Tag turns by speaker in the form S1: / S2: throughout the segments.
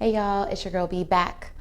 S1: Hey y'all, it's your girl B back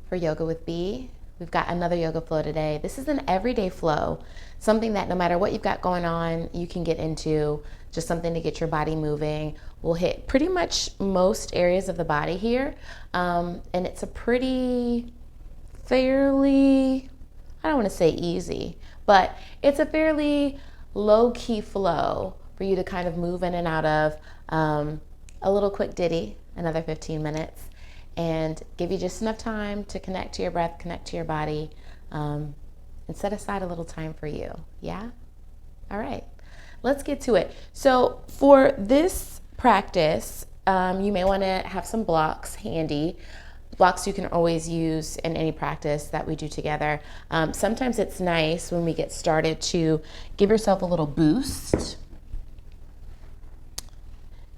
S1: for Yoga with B. We've got another yoga flow today. This is an everyday flow, something that no matter what you've got going on, you can get into, just something to get your body moving. We'll hit pretty much most areas of the body here. And it's a fairly, I don't want to say easy, but it's a fairly low-key flow for you to kind of move in and out of. A little quick ditty, another 15 minutes, and give you just enough time to connect to your breath, connect to your body, and set aside a little time for you. Yeah? All right. Let's get to it. So for this practice, you may want to have some blocks handy. Blocks you can always use in any practice that we do together. Sometimes it's nice when we get started to give yourself a little boost,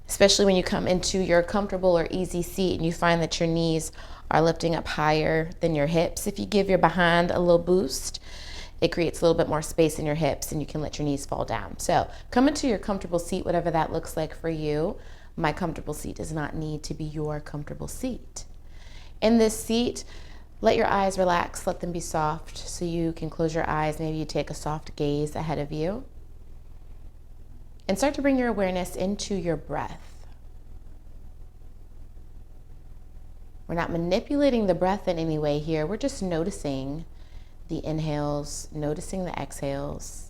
S1: especially when you come into your comfortable or easy seat and you find that your knees are lifting up higher than your hips. If you give your behind a little boost, it creates a little bit more space in your hips and you can let your knees fall down. So come into your comfortable seat, whatever that looks like for you. My comfortable seat does not need to be your comfortable seat. In this seat, let your eyes relax, let them be soft so you can close your eyes. Maybe you take a soft gaze ahead of you. And start to bring your awareness into your breath. We're not manipulating the breath in any way here. We're just noticing the inhales, noticing the exhales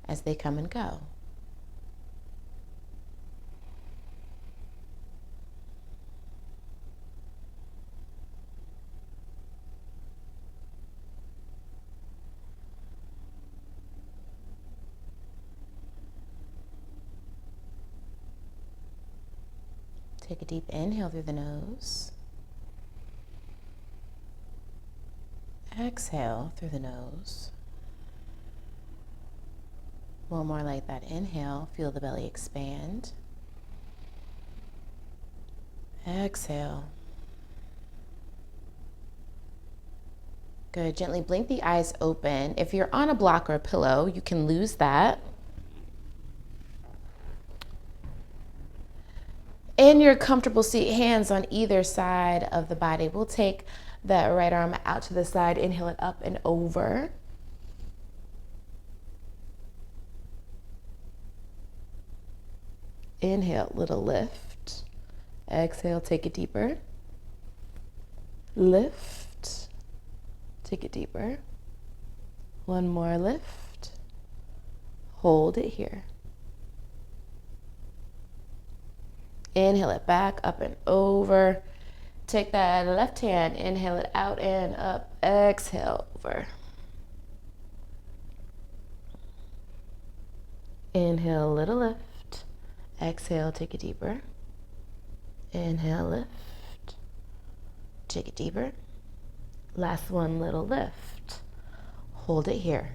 S1: as they come and go. Take a deep inhale through the nose. Exhale through the nose. One more like that. Inhale, feel the belly expand. Exhale. Good. Gently blink the eyes open. If you're on a block or a pillow, you can lose that. In your comfortable seat, hands on either side of the body. We'll take the right arm out to the side, inhale it up and over. Inhale, little lift. Exhale, take it deeper. Lift. Take it deeper. One more lift. Hold it here. Inhale it back, up and over. Take that left hand, inhale it out and up. Exhale, over. Inhale, little lift. Exhale, take it deeper. Inhale, lift. Take it deeper. Last one, little lift. Hold it here.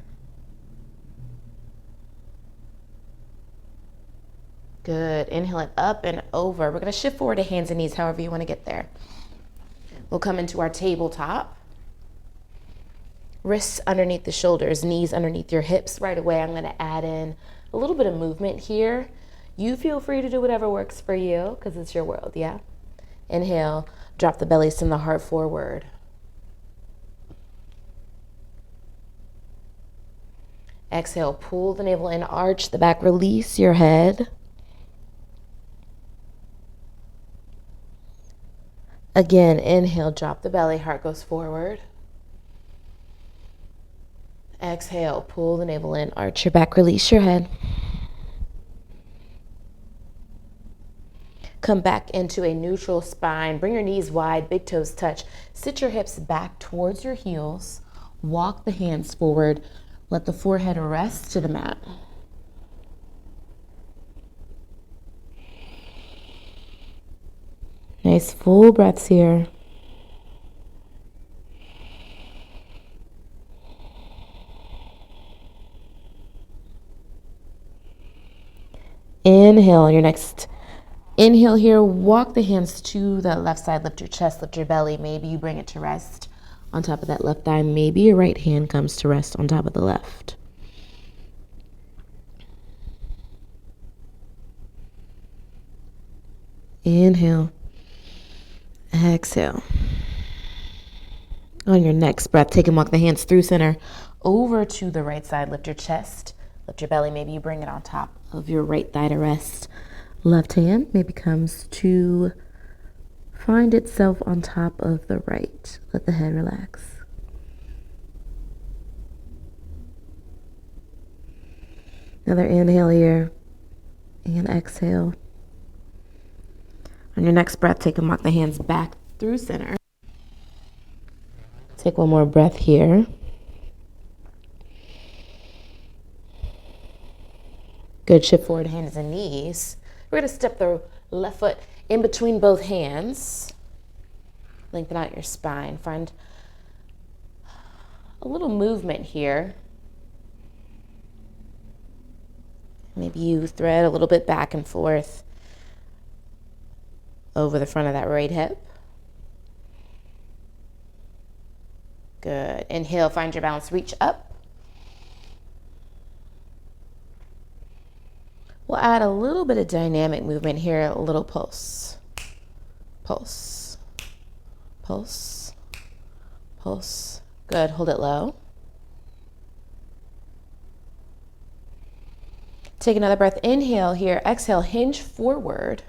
S1: Good. Inhale it up and over. We're going to shift forward to hands and knees, however you want to get there. We'll come into our tabletop. Wrists underneath the shoulders, knees underneath your hips. Right away, I'm going to add in a little bit of movement here. You feel free to do whatever works for you because it's your world, yeah? Inhale, drop the belly, send the heart forward. Exhale, pull the navel in, arch the back, release your head. Again, inhale, drop the belly, heart goes forward. Exhale, pull the navel in, arch your back, release your head. Come back into a neutral spine. Bring your knees wide, big toes touch. Sit your hips back towards your heels. Walk the hands forward. Let the forehead rest to the mat. Nice full breaths here. Inhale on your next inhale here. Walk the hands to the left side. Lift your chest, lift your belly. Maybe you bring it to rest on top of that left thigh. Maybe your right hand comes to rest on top of the left. Inhale. Exhale. On your next breath, take and walk the hands through center over to the right side. Lift your chest, lift your belly. Maybe you bring it on top of your right thigh to rest. Left hand maybe comes to find itself on top of the right. Let the head relax. Another inhale here and exhale. On your next breath, take and walk the hands back through center. Take one more breath here. Good. Shift forward, hands and knees. We're going to step the left foot in between both hands. Lengthen out your spine. Find a little movement here. Maybe you thread a little bit back and forth over the front of that right hip. Good. Inhale, find your balance, reach up. We'll add a little bit of dynamic movement here, a little pulse. Pulse. Pulse. Pulse. Good. Hold it low. Take another breath. Inhale here. Exhale, hinge forward.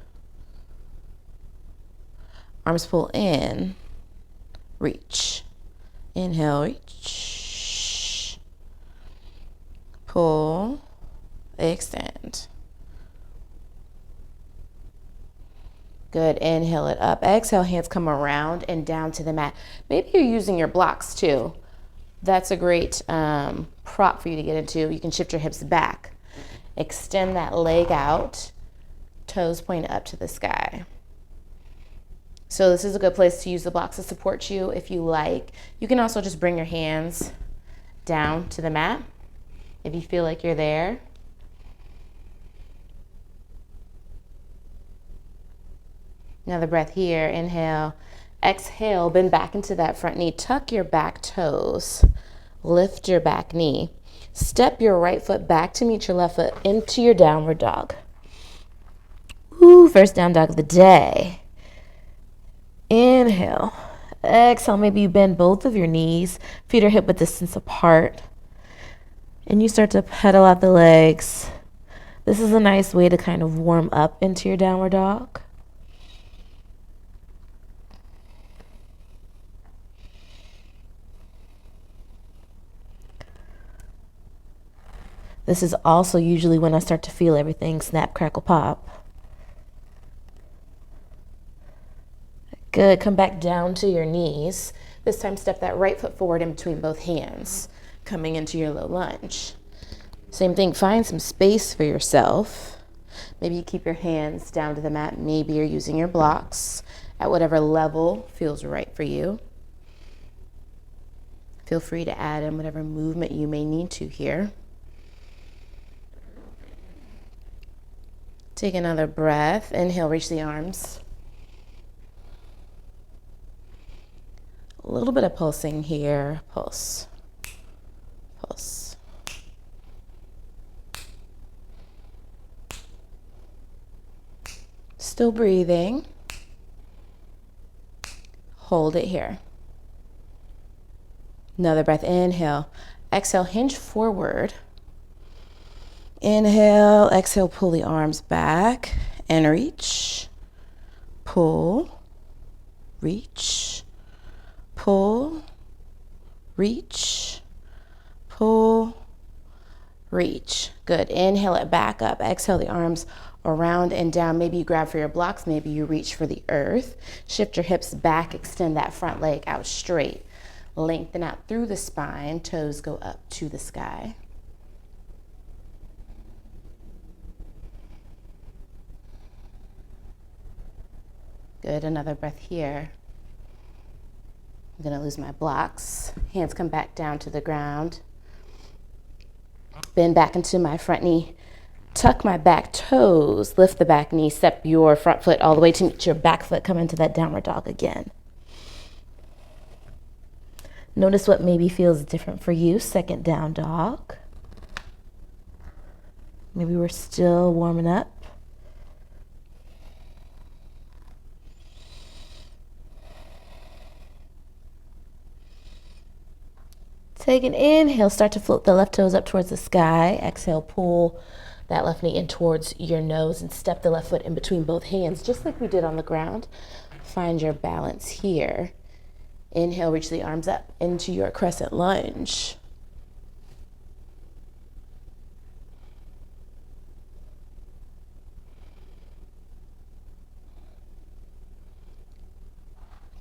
S1: Arms pull in. Reach. Inhale, reach. Pull. Extend. Good. Inhale it up. Exhale, hands come around and down to the mat. Maybe you're using your blocks too. That's a great prop for you to get into. You can shift your hips back. Extend that leg out. Toes point up to the sky. So this is a good place to use the blocks to support you if you like. You can also just bring your hands down to the mat if you feel like you're there. Another breath here. Inhale. Exhale. Bend back into that front knee. Tuck your back toes. Lift your back knee. Step your right foot back to meet your left foot into your downward dog. Ooh, first down dog of the day. Inhale. Exhale. Maybe you bend both of your knees. Feet are hip width distance apart. And you start to pedal out the legs. This is a nice way to kind of warm up into your downward dog. This is also usually when I start to feel everything snap, crackle, pop. Good. Come back down to your knees. This time step that right foot forward in between both hands, coming into your low lunge. Same thing, find some space for yourself. Maybe you keep your hands down to the mat. Maybe you're using your blocks at whatever level feels right for you. Feel free to add in whatever movement you may need to here. Take another breath. Inhale, reach the arms. A little bit of pulsing here. Pulse. Pulse. Still breathing. Hold it here. Another breath. Inhale. Exhale, hinge forward. Inhale, exhale, pull the arms back and reach. Pull, reach, pull, reach, pull, reach. Good. Inhale it back up. Exhale the arms around and down. Maybe you grab for your blocks. Maybe you reach for the earth. Shift your hips back. Extend that front leg out straight. Lengthen out through the spine. Toes go up to the sky. Good. Another breath here. I'm going to lose my blocks. Hands come back down to the ground. Bend back into my front knee. Tuck my back toes. Lift the back knee. Step your front foot all the way to meet your back foot. Come into that downward dog again. Notice what maybe feels different for you. Second down dog. Maybe we're still warming up. Take an inhale, start to float the left toes up towards the sky. Exhale, pull that left knee in towards your nose and step the left foot in between both hands, just like we did on the ground. Find your balance here. Inhale, reach the arms up into your crescent lunge.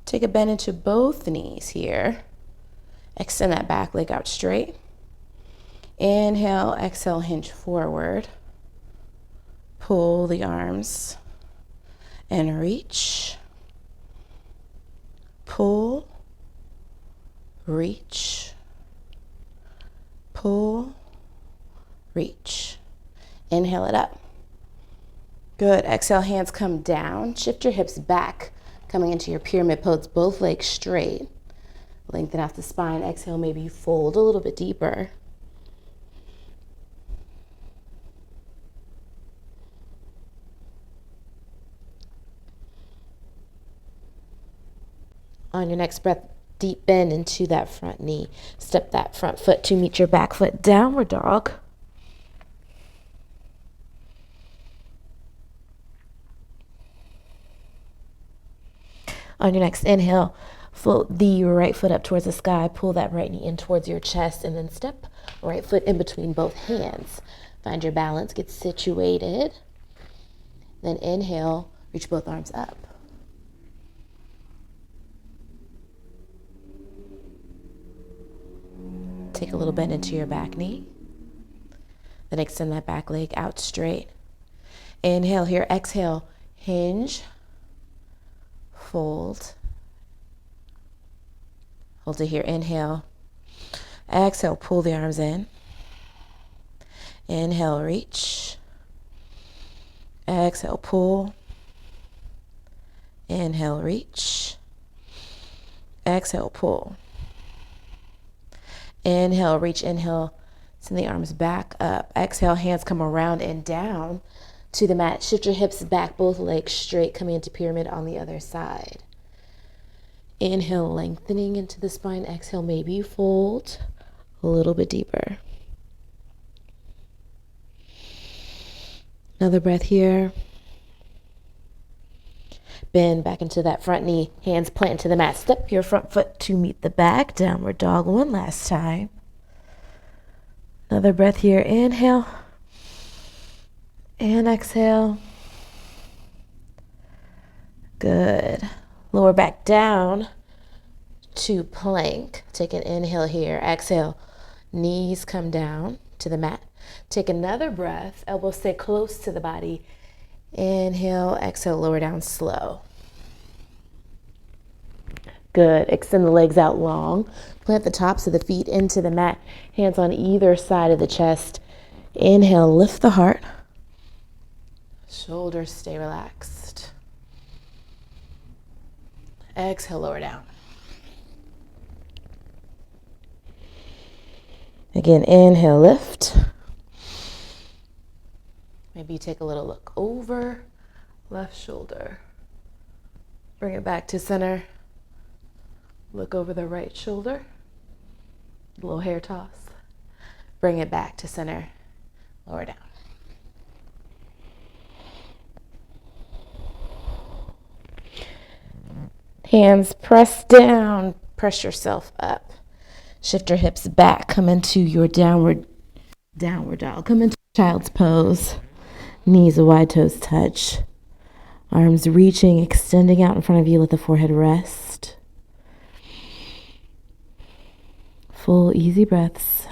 S1: Take a bend into both knees here. Extend that back leg out straight. Inhale, exhale, hinge forward. Pull the arms and reach. Pull, reach. Pull, reach. Inhale it up. Good. Exhale, hands come down. Shift your hips back, coming into your pyramid pose, both legs straight. Lengthen out the spine. Exhale, maybe fold a little bit deeper. On your next breath, deep bend into that front knee. Step that front foot to meet your back foot. Downward dog. On your next inhale, float the right foot up towards the sky. Pull that right knee in towards your chest and then step right foot in between both hands. Find your balance, get situated. Then inhale, reach both arms up. Take a little bend into your back knee. Then extend that back leg out straight. Inhale here, exhale, hinge, fold. Hold it here, inhale. Exhale, pull the arms in. Inhale, reach. Exhale, pull. Inhale, reach. Exhale, pull. Inhale, reach, inhale, send the arms back up. Exhale, hands come around and down to the mat. Shift your hips back, both legs straight, coming into pyramid on the other side. Inhale, lengthening into the spine. Exhale, maybe you fold a little bit deeper. Another breath here. Bend back into that front knee. Hands plant into the mat. Step your front foot to meet the back. Downward dog one last time. Another breath here. Inhale. And exhale. Good. Lower back down to plank. Take an inhale here. Exhale. Knees come down to the mat. Take another breath. Elbows stay close to the body. Inhale, exhale, lower down slow. Good. Extend the legs out long. Plant the tops of the feet into the mat. Hands on either side of the chest. Inhale, lift the heart. Shoulders stay relaxed. Exhale, lower down. Again, inhale, lift. Maybe you take a little look over, left shoulder. Bring it back to center. Look over the right shoulder. A little hair toss. Bring it back to center. Lower down. Hands press down. Press yourself up. Shift your hips back. Come into your downward dog. Come into child's pose. Knees wide, toes touch. Arms reaching, extending out in front of you. Let the forehead rest. Full, easy breaths.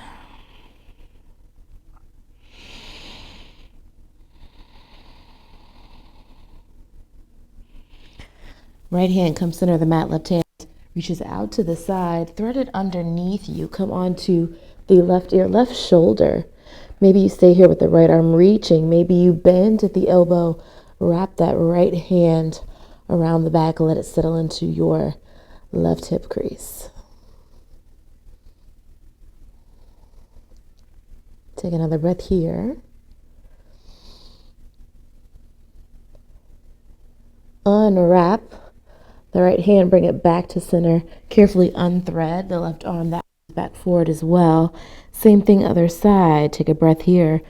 S1: Right hand comes center of the mat. Left hand reaches out to the side. Threaded underneath you. Come onto the left ear, left shoulder. Maybe you stay here with the right arm reaching. Maybe you bend at the elbow. Wrap that right hand around the back. Let it settle into your left hip crease. Take another breath here. Unwrap the right hand. Bring it back to center. Carefully unthread the left arm that back forward as well. Same thing, other side. Take a breath here.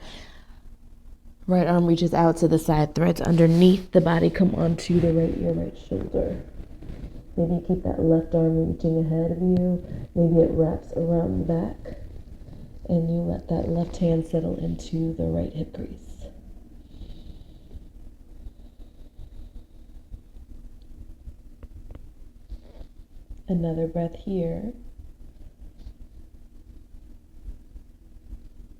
S1: Right arm reaches out to the side, threads underneath the body, come onto the right ear, right shoulder. Maybe keep that left arm reaching ahead of you. Maybe it wraps around the back. And you let that left hand settle into the right hip crease. Another breath here.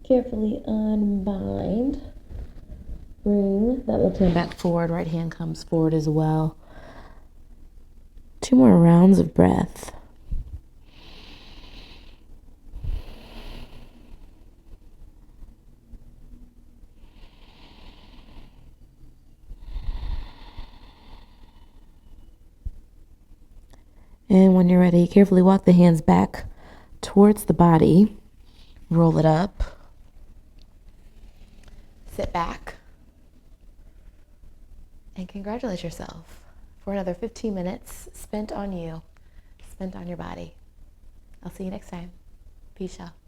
S1: Carefully unbind. Bring that left hand back forward, right hand comes forward as well. 2 more rounds of breath. And when you're ready, carefully walk the hands back towards the body. Roll it up. Sit back. And congratulate yourself for another 15 minutes spent on you, spent on your body. I'll see you next time. Peace out.